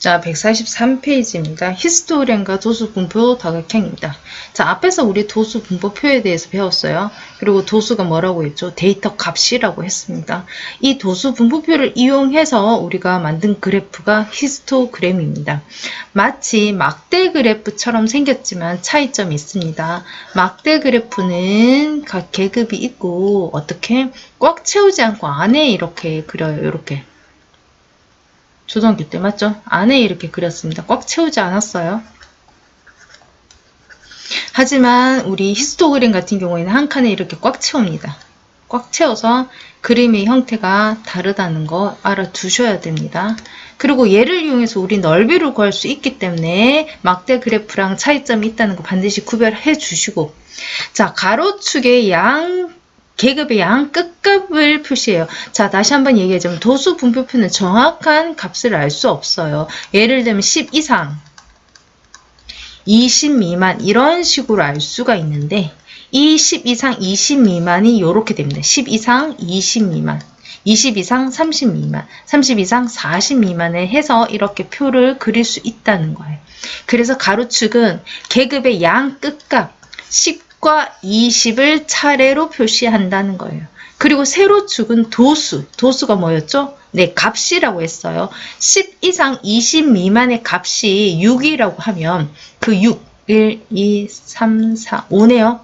자, 143페이지입니다. 히스토그램과 도수분포 다각형입니다. 자, 앞에서 우리 도수분포표에 대해서 배웠어요. 그리고 도수가 뭐라고 했죠? 데이터 값이라고 했습니다. 이 도수분포표를 이용해서 우리가 만든 그래프가 히스토그램입니다. 마치 막대 그래프처럼 생겼지만 차이점이 있습니다. 막대 그래프는 각 계급이 있고 어떻게 꽉 채우지 않고 안에 이렇게 그려요. 이렇게. 초등학교 때 맞죠? 안에 이렇게 그렸습니다. 꽉 채우지 않았어요. 하지만 우리 히스토그램 같은 경우에는 한 칸에 이렇게 꽉 채웁니다. 꽉 채워서 그림의 형태가 다르다는 거 알아두셔야 됩니다. 그리고 얘를 이용해서 우리 넓이를 구할 수 있기 때문에 막대 그래프랑 차이점이 있다는 거 반드시 구별해 주시고, 자, 가로축의 계급의 양 끝값을 표시해요. 자, 다시 한번 얘기하자면 도수 분포표는 정확한 값을 알 수 없어요. 예를 들면 10 이상, 20 미만 이런 식으로 알 수가 있는데 이 10 이상, 20 미만이 이렇게 됩니다. 10 이상, 20 미만, 20 이상, 30 미만, 30 이상, 40 미만에 해서 이렇게 표를 그릴 수 있다는 거예요. 그래서 가로축은 계급의 양 끝값 10과 20을 차례로 표시한다는 거예요. 그리고 세로축은 도수가 뭐였죠? 네, 값이라고 했어요. 10 이상 20 미만의 값이 6이라고 하면 그 6, 1, 2, 3, 4, 5네요.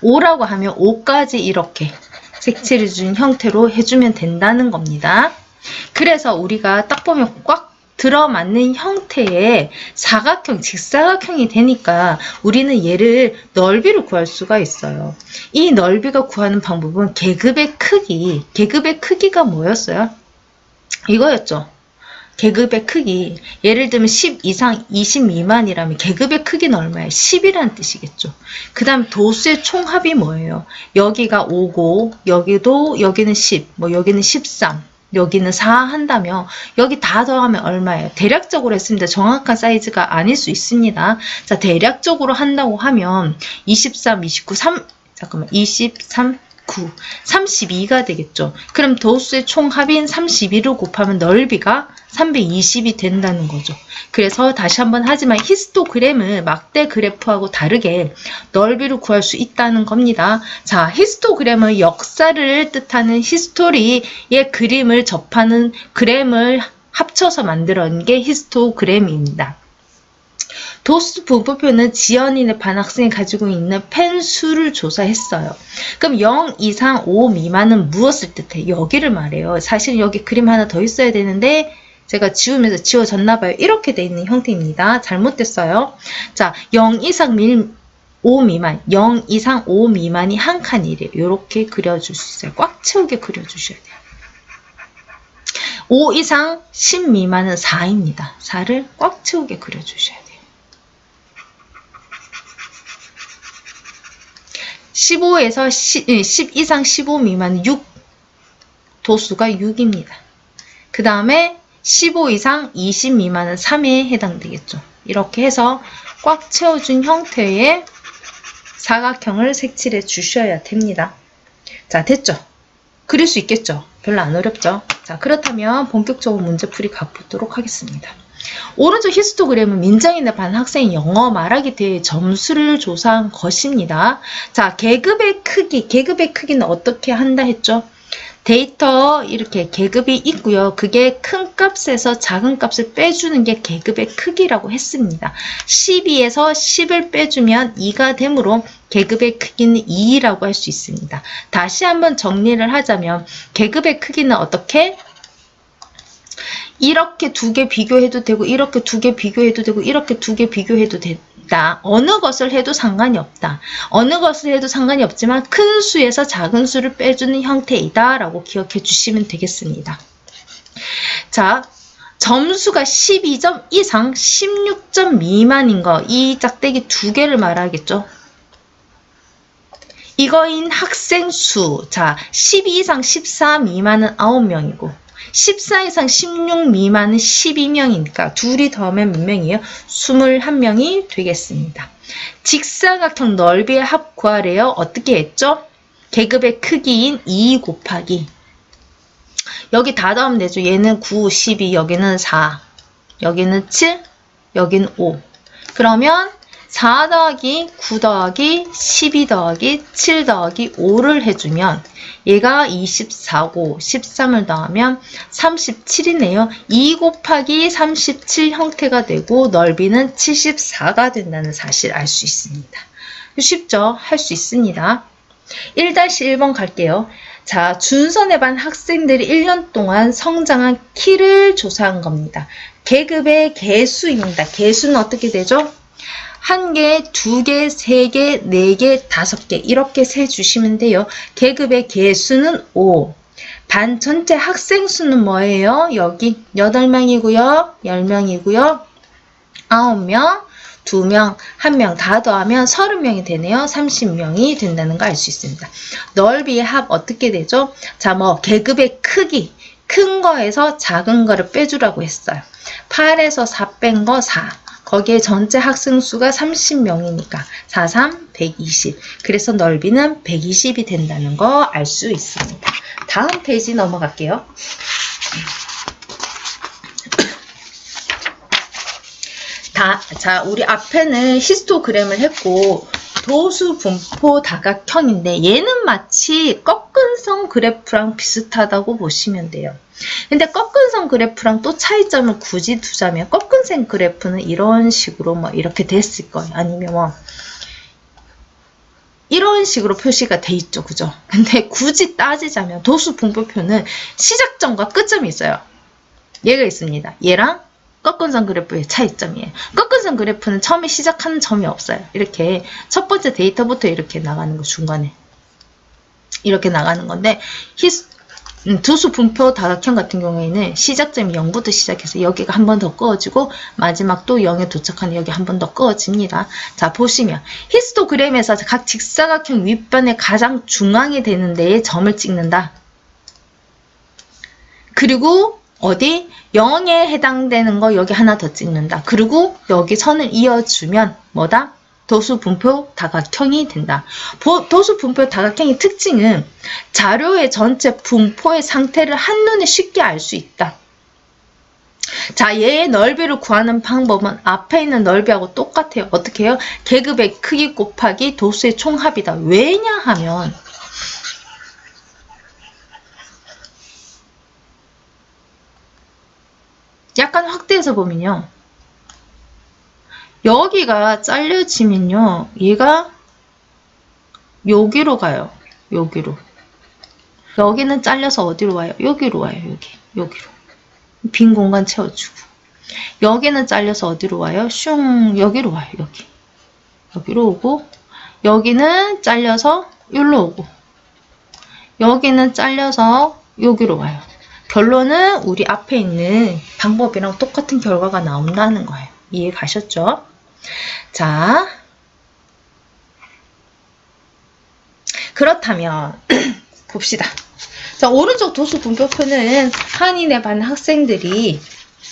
5라고 하면 5까지 이렇게 색칠해 준 형태로 해주면 된다는 겁니다. 그래서 우리가 딱 보면 꽉 들어맞는 형태의 사각형, 직사각형이 되니까 우리는 얘를 넓이로 구할 수가 있어요. 이 넓이가 구하는 방법은 계급의 크기가 뭐였어요? 이거였죠. 계급의 크기. 예를 들면 10 이상 20 미만이라면 계급의 크기는 얼마예요? 10이라는 뜻이겠죠. 그 다음 도수의 총합이 뭐예요? 여기가 5고 여기는 10, 여기는 13. 여기는 4 한다면 여기 다 더하면 얼마예요? 대략적으로 했습니다. 정확한 사이즈가 아닐 수 있습니다. 자, 대략적으로 한다고 하면 23, 29, 23, 9, 32가 되겠죠. 그럼 도수의 총합인 32를 곱하면 넓이가 320이 된다는 거죠. 그래서 다시 한번 하지만 히스토그램은 막대 그래프하고 다르게 넓이를 구할 수 있다는 겁니다. 자, 히스토그램은 역사를 뜻하는 히스토리의 그림을 접하는 그램을 합쳐서 만들어낸 게 히스토그램입니다. 도수 분포표는 지연인의 반학생이 가지고 있는 펜 수를 조사했어요. 그럼 0 이상 5 미만은 무엇을 뜻해? 여기를 말해요. 사실 여기 그림 하나 더 있어야 되는데 제가 지우면서 지워졌나봐요. 이렇게 돼 있는 형태입니다. 잘못됐어요. 자, 0 이상 5 미만, 0 이상 5 미만이 한 칸이래요. 이렇게 그려줄 수 있어요. 꽉 채우게 그려주셔야 돼요. 5 이상 10 미만은 4입니다. 4를 꽉 채우게 그려주셔야 돼요. 15에서 10 이상 15 미만은 6, 도수가 6입니다. 그 다음에 15 이상 20 미만은 3에 해당되겠죠. 이렇게 해서 꽉 채워준 형태의 사각형을 색칠해 주셔야 됩니다. 자, 됐죠? 그릴 수 있겠죠? 별로 안 어렵죠? 자, 그렇다면 본격적으로 문제풀이 가보도록 하겠습니다. 오른쪽 히스토그램은 민정인의 반 학생이 영어 말하기 대회 점수를 조사한 것입니다. 자, 계급의 크기는 어떻게 한다 했죠? 데이터 이렇게 계급이 있고요. 그게 큰 값에서 작은 값을 빼주는 게 계급의 크기라고 했습니다. 12에서 10을 빼주면 2가 되므로 계급의 크기는 2라고 할 수 있습니다. 다시 한번 정리를 하자면 계급의 크기는 어떻게? 이렇게 두 개 비교해도 되고 이렇게 두 개 비교해도 되고 이렇게 두 개 비교해도 된다. 어느 것을 해도 상관이 없다. 어느 것을 해도 상관이 없지만 큰 수에서 작은 수를 빼주는 형태이다 라고 기억해 주시면 되겠습니다. 자, 점수가 12점 이상 16점 미만인 거, 이 짝대기 두 개를 말하겠죠. 이거인 학생 수. 자, 12 이상 14 미만은 9명이고 14 이상 16 미만은 12명이니까 둘이 더하면 몇 명이에요? 21명이 되겠습니다. 직사각형 넓이의 합 구하래요. 어떻게 했죠? 계급의 크기인 2 곱하기 여기 다 더하면 되죠. 얘는 9, 12, 여기는 4. 여기는 7, 여기는 5. 그러면 4 더하기 9 더하기 12 더하기 7 더하기 5를 해주면 얘가 24고 13을 더하면 37이네요. 2 곱하기 37 형태가 되고 넓이는 74가 된다는 사실 알 수 있습니다. 쉽죠? 할 수 있습니다. 1-1번 갈게요. 자, 준선의 반 학생들이 1년 동안 성장한 키를 조사한 겁니다. 계급의 개수입니다. 개수는 어떻게 되죠? 1개, 2개, 3개, 4개, 5개 이렇게 세주시면 돼요. 계급의 개수는 5. 반 전체 학생 수는 뭐예요? 여기 8명이고요. 10명이고요. 9명, 2명, 1명 다 더하면 30명이 되네요. 30명이 된다는 거 알 수 있습니다. 넓이의 합 어떻게 되죠? 자, 뭐 계급의 크기, 큰 거에서 작은 거를 빼주라고 했어요. 8에서 4 뺀 거 4. 거기에 전체 학생 수가 30명이니까 4, 3, 120. 그래서 넓이는 120이 된다는 거 알 수 있습니다. 다음 페이지 넘어갈게요. 자, 우리 앞에는 히스토그램을 했고 도수 분포 다각형인데 얘는 마치 꺾은선 그래프랑 비슷하다고 보시면 돼요. 근데 꺾은선 그래프랑 또 차이점을 굳이 두자면 꺾은선 그래프는 이런 식으로 뭐 이렇게 됐을 거예요. 아니면 뭐 이런 식으로 표시가 돼 있죠. 그죠? 근데 굳이 따지자면 도수 분포표는 시작점과 끝점이 있어요. 얘가 있습니다. 얘랑 꺾은선 그래프의 차이점이에요. 꺾은선 그래프는 처음에 시작하는 점이 없어요. 이렇게 첫 번째 데이터부터 이렇게 나가는 거 중간에 이렇게 나가는 건데 도수 분포 다각형 같은 경우에는 시작점이 0부터 시작해서 여기가 한 번 더 그어지고 마지막 또 0에 도착하는 여기 한 번 더 그어집니다. 자, 보시면 히스토그램에서 각 직사각형 윗변의 가장 중앙에 되는 데에 점을 찍는다. 그리고 어디 0에 해당되는 거 여기 하나 더 찍는다. 그리고 여기 선을 이어주면 뭐다? 도수 분포 다각형이 된다. 도수 분포 다각형의 특징은 자료의 전체 분포의 상태를 한눈에 쉽게 알 수 있다. 자, 얘의 넓이를 구하는 방법은 앞에 있는 넓이하고 똑같아요. 어떻게 해요? 계급의 크기 곱하기 도수의 총합이다. 왜냐하면 약간 확대해서 보면요. 여기가 잘려지면요. 얘가 여기로 가요. 여기로. 여기는 잘려서 어디로 와요? 여기로 와요. 여기로. 빈 공간 채워주고. 여기는 잘려서 어디로 와요? 슝 여기로 와요. 여기로 오고 여기는 잘려서 여기로 오고 여기는 잘려서 여기로 와요. 결론은 우리 앞에 있는 방법이랑 똑같은 결과가 나온다는 거예요. 이해 가셨죠? 자, 그렇다면 봅시다. 자, 오른쪽 도수 분포표는 한인의 반 학생들이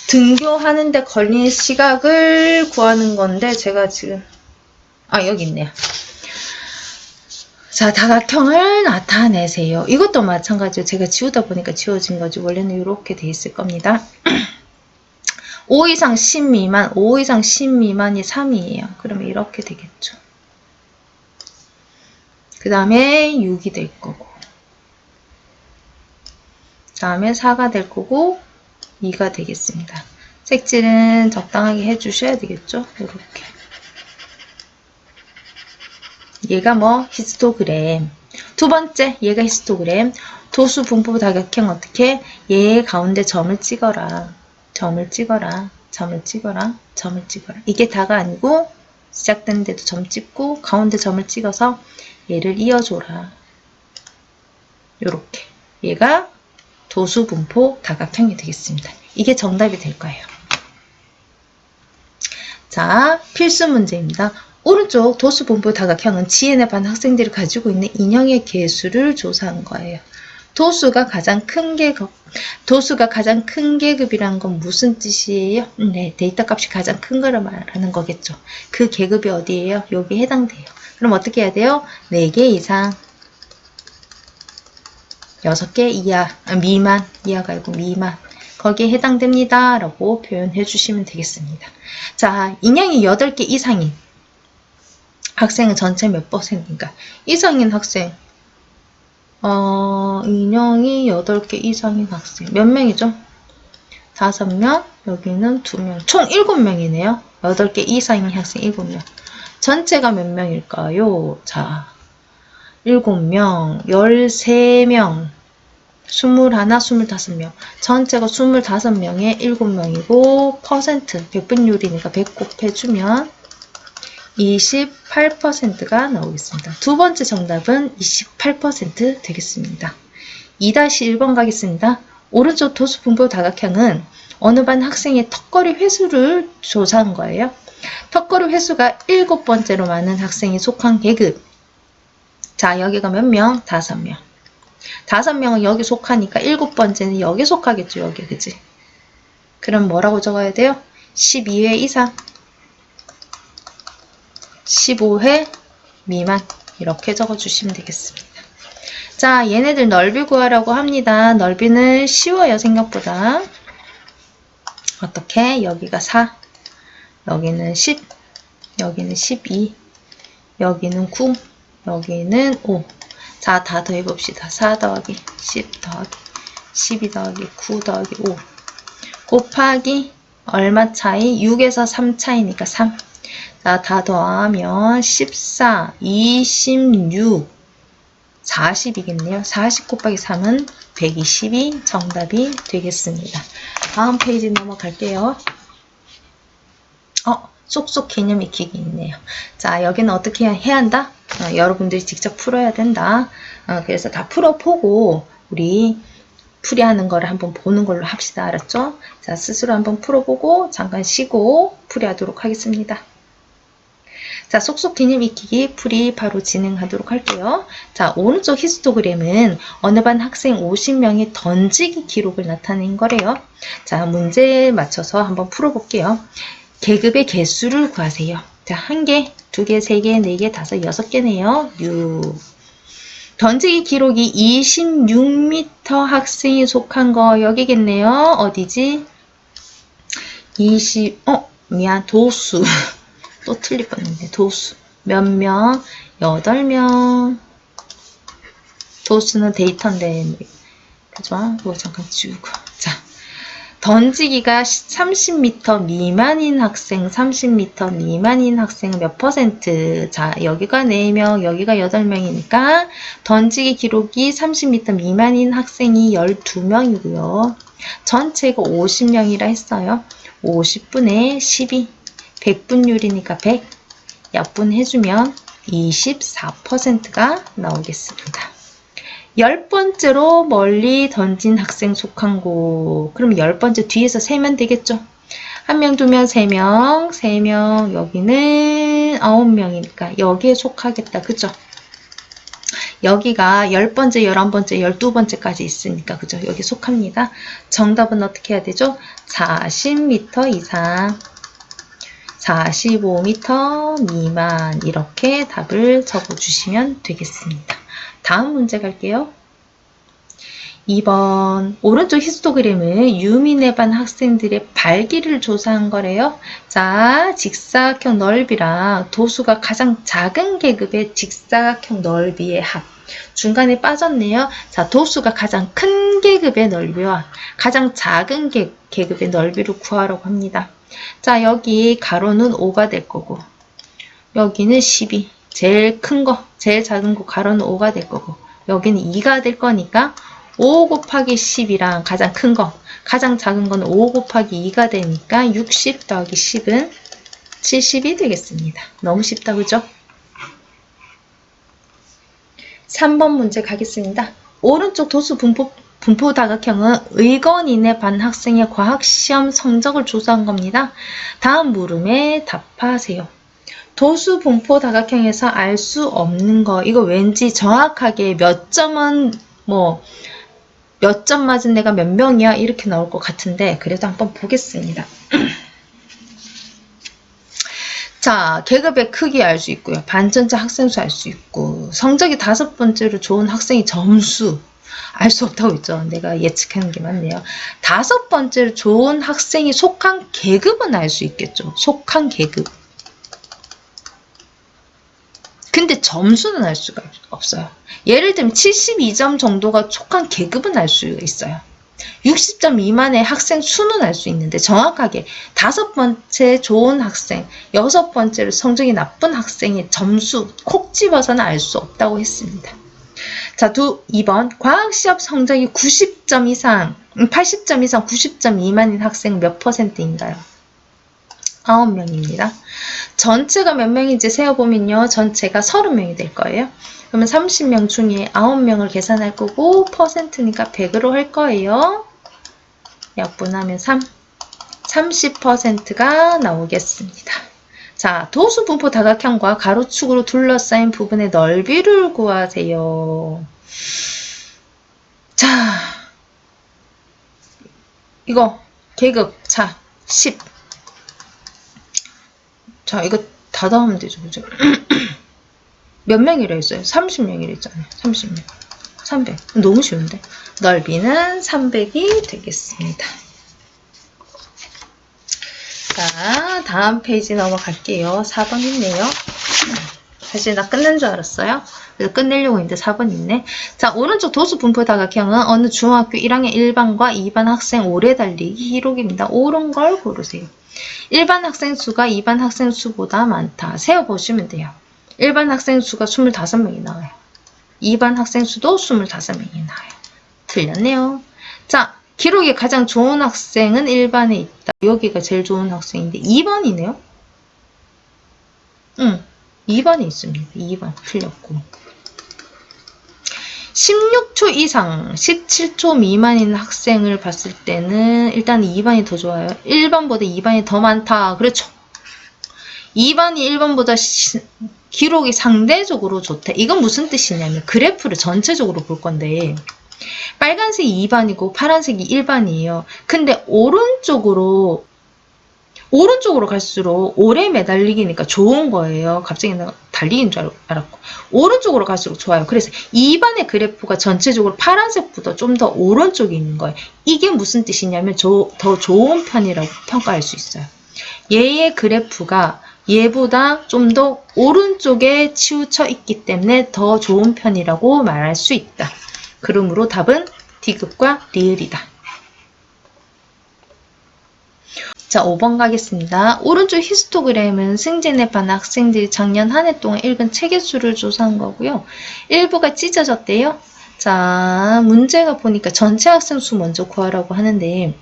등교하는데 걸린 시각을 구하는 건데 제가 지금 여기 있네요. 자, 다각형을 나타내세요. 이것도 마찬가지로 제가 지우다 보니까 지워진 거지. 원래는 이렇게 돼 있을 겁니다. 5 이상 10 미만, 5 이상 10 미만이 3이에요. 그러면 이렇게 되겠죠. 그 다음에 6이 될 거고, 그 다음에 4가 될 거고, 2가 되겠습니다. 색칠은 적당하게 해주셔야 되겠죠. 이렇게. 얘가 뭐 히스토그램. 두 번째, 얘가 히스토그램. 도수 분포 다각형 어떻게? 얘 가운데 점을 찍어라. 점을 찍어라. 점을 찍어라. 점을 찍어라. 이게 다가 아니고 시작되는 데도 점 찍고 가운데 점을 찍어서 얘를 이어줘라. 요렇게. 얘가 도수 분포 다각형이 되겠습니다. 이게 정답이 될 거예요. 자, 필수 문제입니다. 오른쪽 도수 분포 다각형은 지혜의 반 학생들이 가지고 있는 인형의 개수를 조사한 거예요. 도수가 가장 큰 계급이란 건 무슨 뜻이에요? 네, 데이터 값이 가장 큰 거를 말하는 거겠죠. 그 계급이 어디예요? 여기에 해당돼요. 그럼 어떻게 해야 돼요? 4개 이상, 6개 이하, 미만, 이하가 아니고 미만. 거기에 해당됩니다. 라고 표현해 주시면 되겠습니다. 자, 인형이 8개 이상인 학생은 전체 몇 %인가? 이상인 학생. 인형이 8개 이상인 학생. 몇 명이죠? 5명, 여기는 2명. 총 7명이네요. 8개 이상인 학생 7명. 전체가 몇 명일까요? 자, 7명, 13명, 21, 25명. 전체가 25명에 7명이고, 퍼센트, 백분율이니까 100 곱해주면 28%가 나오겠습니다. 두 번째 정답은 28% 되겠습니다. 2-1번 가겠습니다. 오른쪽 도수분포 다각형은 어느 반 학생의 턱걸이 횟수를 조사한 거예요. 턱걸이 횟수가 7번째로 많은 학생이 속한 계급. 자, 여기가 몇 명? 5명. 5명은 여기 속하니까 7번째는 여기 속하겠죠. 여기, 그치? 그럼 뭐라고 적어야 돼요? 12회 이상, 15회 미만, 이렇게 적어주시면 되겠습니다. 자, 얘네들 넓이 구하라고 합니다. 넓이는 쉬워요, 생각보다. 어떻게? 여기가 4, 여기는 10, 여기는 12, 여기는 9, 여기는 5. 자, 다 더해봅시다. 4 더하기 10 더하기 12 더하기 9 더하기 5 곱하기 얼마 차이? 6에서 3 차이니까 3. 자, 다 더하면 14, 26, 40이겠네요. 40 곱하기 3은 120이 정답이 되겠습니다. 다음 페이지 넘어갈게요. 쏙쏙 개념 익히기 있네요. 자, 여기는 어떻게 해야 한다? 여러분들이 직접 풀어야 된다. 그래서 다 풀어보고 우리 풀이하는 거를 한번 보는 걸로 합시다. 알았죠? 자, 스스로 한번 풀어보고 잠깐 쉬고 풀이하도록 하겠습니다. 자, 쏙쏙 개념 익히기 풀이 바로 진행하도록 할게요. 자, 오른쪽 히스토그램은 어느 반 학생 50명의 던지기 기록을 나타낸 거래요. 자, 문제에 맞춰서 한번 풀어볼게요. 계급의 개수를 구하세요. 자, 1개, 2개, 3개, 4개, 5, 6개네요. 6. 던지기 기록이 26m 학생이 속한 거 여기겠네요. 어디지? 도수. 또 틀릴 뻔했네. 도수. 몇 명? 8명. 도수는 데이터인데. 그죠? 이거 잠깐 지우고. 자. 던지기가 30m 미만인 학생, 30m 미만인 학생은 몇 %? 자, 여기가 4명, 여기가 8명이니까 던지기 기록이 30m 미만인 학생이 12명이고요. 전체가 50명이라 했어요. 50분의 12, 100분율이니까 100, 약분해주면 24%가 나오겠습니다. 10번째로 멀리 던진 학생 속한 곳. 그럼 10번째 뒤에서 세면 되겠죠? 1명, 2명, 3명, 3명, 여기는 9명이니까 여기에 속하겠다. 그죠? 여기가 10번째, 11번째, 12번째까지 있으니까 그죠? 여기 속합니다. 정답은 어떻게 해야 되죠? 40m 이상, 45m 미만, 이렇게 답을 적어주시면 되겠습니다. 다음 문제 갈게요. 2번 오른쪽 히스토그램은 유민의 반 학생들의 발길을 조사한 거래요. 자, 직사각형 넓이랑 도수가 가장 작은 계급의 직사각형 넓이의 합. 중간에 빠졌네요. 자, 도수가 가장 큰 계급의 넓이와 가장 작은 계급의 넓이를 구하라고 합니다. 자, 여기 가로는 5가 될 거고 여기는 12. 제일 큰 거, 제일 작은 거 가로는 5가 될 거고 여기는 2가 될 거니까 5 곱하기 10이랑 가장 큰 거, 가장 작은 건 5 곱하기 2가 되니까 60 더하기 10은 70이 되겠습니다. 너무 쉽다, 그죠? 3번 문제 가겠습니다. 오른쪽 도수 분포 다각형은 의건인의 반 학생의 과학시험 성적을 조사한 겁니다. 다음 물음에 답하세요. 도수 분포 다각형에서 알 수 없는 거, 이거 왠지 정확하게 몇 점은 몇 점 맞은 애가 몇 명이야 이렇게 나올 것 같은데 그래도 한번 보겠습니다. 자, 계급의 크기 알 수 있고요. 반전체 학생 수 알 수 있고 성적이 5번째로 좋은 학생의 점수, 알 수 없다고 했죠. 내가 예측하는 게 맞네요. 5번째로 좋은 학생이 속한 계급은 알 수 있겠죠. 속한 계급. 근데 점수는 알 수가 없어요. 예를 들면 72점 정도가 속한 계급은 알 수가 있어요. 60점 미만의 학생 수는 알 수 있는데 정확하게 5번째 좋은 학생, 6번째로 성적이 나쁜 학생의 점수 콕 집어서는 알 수 없다고 했습니다. 자, 2번 과학시험 성적이 90점 이상, 80점 이상 90점 미만인 학생 몇 %인가요? 9명입니다. 전체가 몇 명인지 세어보면요. 전체가 30명이 될 거예요. 그러면 30명 중에 9명을 계산할 거고 퍼센트니까 100으로 할 거예요. 약분하면 30%가 나오겠습니다. 자, 도수분포 다각형과 가로축으로 둘러싸인 부분의 넓이를 구하세요. 자, 이거 계급 자 10. 자, 이거 다 더하면 되죠, 그죠? 몇 명이라 했어요? 30명이라 했잖아요. 30명. 300. 너무 쉬운데. 넓이는 300이 되겠습니다. 자, 다음 페이지 넘어갈게요. 4번 있네요. 사실 나 끝낸 줄 알았어요. 그래서 끝내려고 했는데 4번 있네. 자, 오른쪽 도수 분포 다각형은 어느 중학교 1학년 1반과 2반 학생 오래 달리기 기록입니다. 옳은 걸 고르세요. 1반 학생 수가 2반 학생 수보다 많다. 세어보시면 돼요. 1반 학생 수가 25명이 나와요. 2반 학생 수도 25명이 나와요. 틀렸네요. 자, 기록이 가장 좋은 학생은 1반에 있다. 여기가 제일 좋은 학생인데 2번이네요. 2번이 있습니다. 2번 틀렸고. 16초 이상 17초 미만인 학생을 봤을 때는 일단 2반이 더 좋아요. 1번보다 2반이 더 많다. 그렇죠. 2반이 1번보다 기록이 상대적으로 좋다. 이건 무슨 뜻이냐면 그래프를 전체적으로 볼 건데 빨간색이 2반이고 파란색이 1반이에요. 근데 오른쪽으로 갈수록 오래 매달리기니까 좋은 거예요. 갑자기 내가 달리기인 줄 알았고 오른쪽으로 갈수록 좋아요. 그래서 2반의 그래프가 전체적으로 파란색보다 좀 더 오른쪽에 있는 거예요. 이게 무슨 뜻이냐면 더 좋은 편이라고 평가할 수 있어요. 얘의 그래프가 얘보다 좀 더 오른쪽에 치우쳐 있기 때문에 더 좋은 편이라고 말할 수 있다. 그러므로 답은 D급과 리을이다. 자, 5번 가겠습니다. 오른쪽 히스토그램은 승진에 반 학생들이 작년 한 해 동안 읽은 책의 수를 조사한 거고요. 일부가 찢어졌대요. 자, 문제가 보니까 전체 학생 수 먼저 구하라고 하는데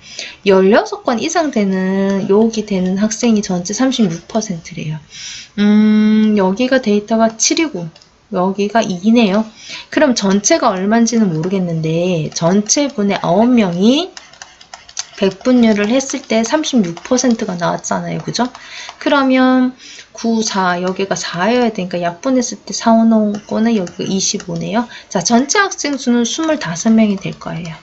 16권 이상 되는 여기 되는 학생이 전체 36%래요. 여기가 데이터가 7이고 여기가 2네요. 그럼 전체가 얼마인지는 모르겠는데 전체 분의 9명이 100분율을 했을 때 36%가 나왔잖아요. 그죠? 그러면 9, 4, 여기가 4여야 되니까 약분했을 때 4, 5 나온 거는 여기가 25네요. 자, 전체 학생 수는 25명이 될 거예요.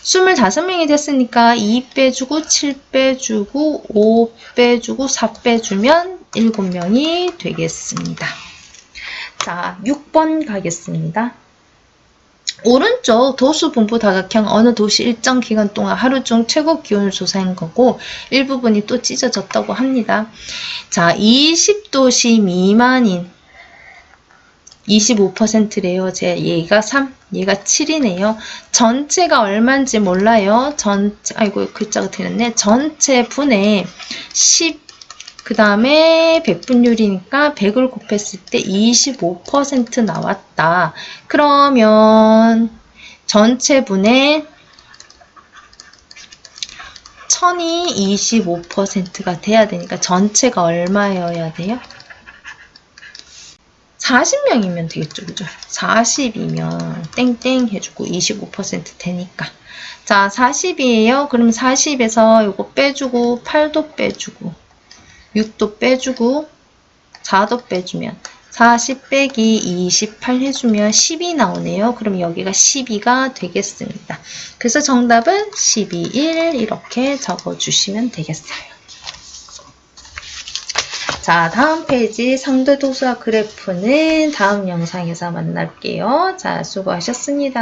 25명이 됐으니까 2 빼주고 7 빼주고 5 빼주고 4 빼주면 7명이 되겠습니다. 자, 6번 가겠습니다. 오른쪽 도수 분포 다각형 어느 도시 일정 기간 동안 하루 중 최고 기온을 조사한 거고 일부분이 또 찢어졌다고 합니다. 자, 20도시 미만인 25%래요. 얘가 3, 얘가 7이네요. 전체가 얼마인지 몰라요. 아이고 글자가 틀렸네. 전체 분의 10, 그 다음에 100분율이니까 100을 곱했을 때 25% 나왔다. 그러면 전체 분의 1000이 25%가 돼야 되니까 전체가 얼마여야 돼요? 40명이면 되겠죠. 그죠? 40이면 땡땡 해주고 25% 되니까. 자, 40이에요. 그럼 40에서 이거 빼주고 8도 빼주고 6도 빼주고 4도 빼주면 40 빼기 28 해주면 10이 나오네요. 그럼 여기가 12가 되겠습니다. 그래서 정답은 12, 1 이렇게 적어주시면 되겠어요. 자, 다음 페이지 상대도수와 그래프는 다음 영상에서 만날게요. 자, 수고하셨습니다.